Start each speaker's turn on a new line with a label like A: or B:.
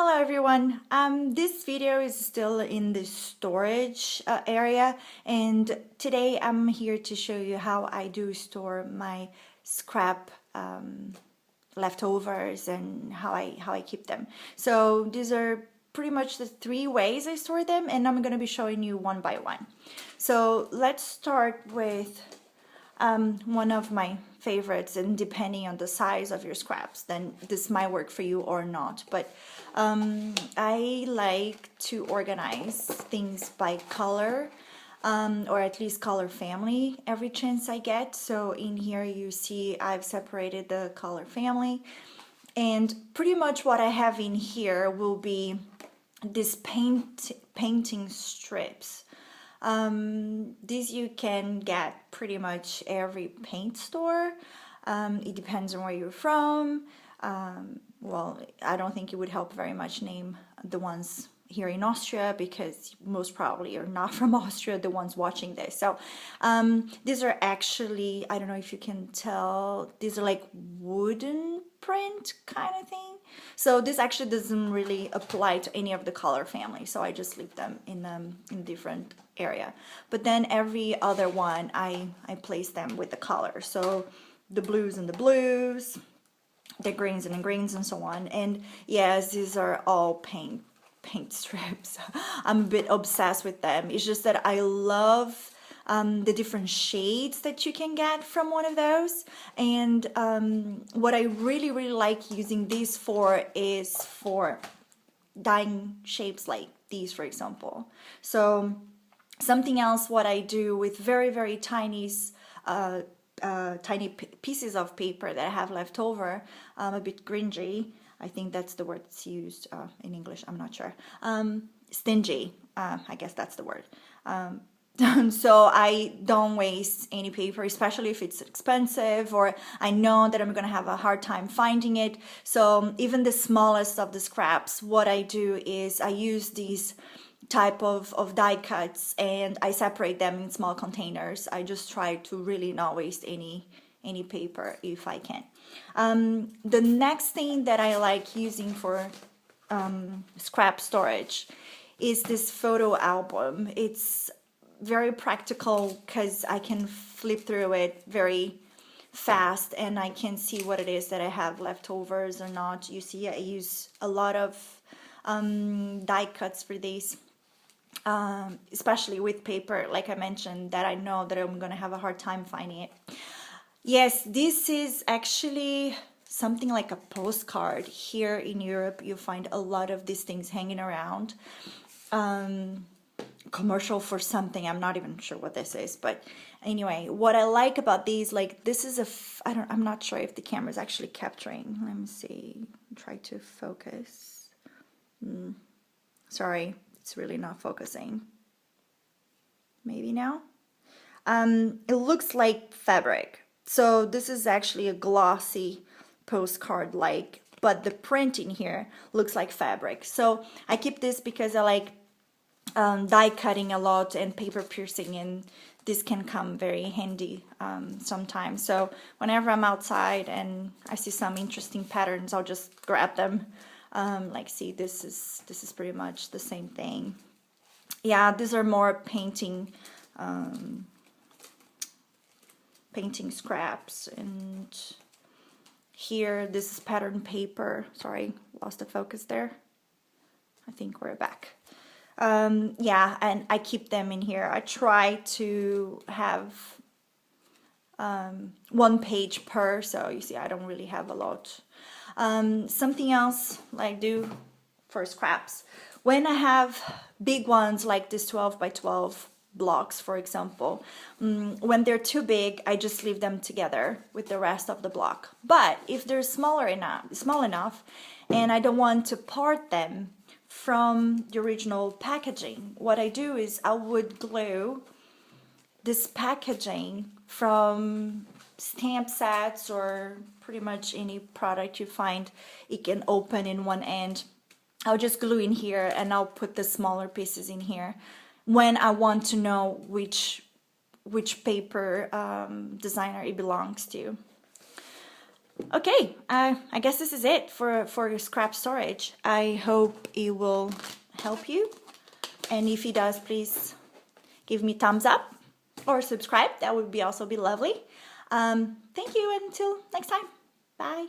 A: Hello everyone. This video is still in the storage area, and today I'm here to show you how I do store my scrap leftovers and how I keep them. So these are pretty much the three ways I store them, and I'm going to be showing you one by one. So let's start with one of my favorites, and depending on the size of your scraps, then this might work for you or not. But I like to organize things by color, or at least color family, every chance I get. So in here you see I've separated the color family, and pretty much what I have in here will be these painting strips. These you can get pretty much every paint store. It depends on where you're from. Well, I don't think it would help very much name the ones here in Austria, because most probably are not from Austria, the ones watching this. So these are actually, I don't know if you can tell, these are like wooden print kind of thing. So this actually doesn't really apply to any of the color family, so I just leave them in different area. But then every other one I place them with the color. So the blues and the blues, the greens and the greens, and so on. And yes, these are all paint strips. I'm a bit obsessed with them. It's just that I love the different shades that you can get from one of those. And what I really like using these for is for dyeing shapes like these, for example. So something else what I do with very tiny pieces of paper that I have left over, a bit gringy, I think that's the word that's used in English, I'm not sure. Stingy, I guess that's the word. So I don't waste any paper, especially if it's expensive or I know that I'm gonna have a hard time finding it. So even the smallest of the scraps, what I do is I use these type of die cuts and I separate them in small containers. I just try to really not waste any paper if I can. The next thing that I like using for scrap storage is this photo album. It's very practical because I can flip through it very fast and I can see what it is that I have leftovers or not. You see, I use a lot of die cuts for these. Especially with paper, like I mentioned, that I know that I'm gonna have a hard time finding it. Yes, this is actually something like a postcard. Here in Europe, you find a lot of these things hanging around. Commercial for something, I'm not even sure what this is, but anyway, what I like about these, like this is I'm not sure if the camera is actually capturing. Let me see, try to focus. Sorry, it's really not focusing. Maybe now. It looks like fabric. So this is actually a glossy postcard like, but the print in here looks like fabric. So I keep this because I like die cutting a lot and paper piercing, and this can come very handy sometimes. So whenever I'm outside and I see some interesting patterns, I'll just grab them. Like see, this is pretty much the same thing. Yeah, these are more painting scraps, and here this is pattern paper. Sorry, lost the focus there. I think we're back. Yeah, and I keep them in here. I try to have one page per, so you see I don't really have a lot. Something else I do for scraps, when I have big ones like this 12 by 12 blocks, for example, when they're too big, I just leave them together with the rest of the block. But if they're small enough, and I don't want to part them from the original packaging, what I do is I would glue this packaging from stamp sets or pretty much any product you find it can open in one end. I'll just glue in here and I'll put the smaller pieces in here when I want to know which paper designer it belongs to. Okay, I guess this is it for scrap storage. I hope it will help you. And if it does, please give me thumbs up or subscribe. That would be also be lovely. Thank you. Until next time. Bye.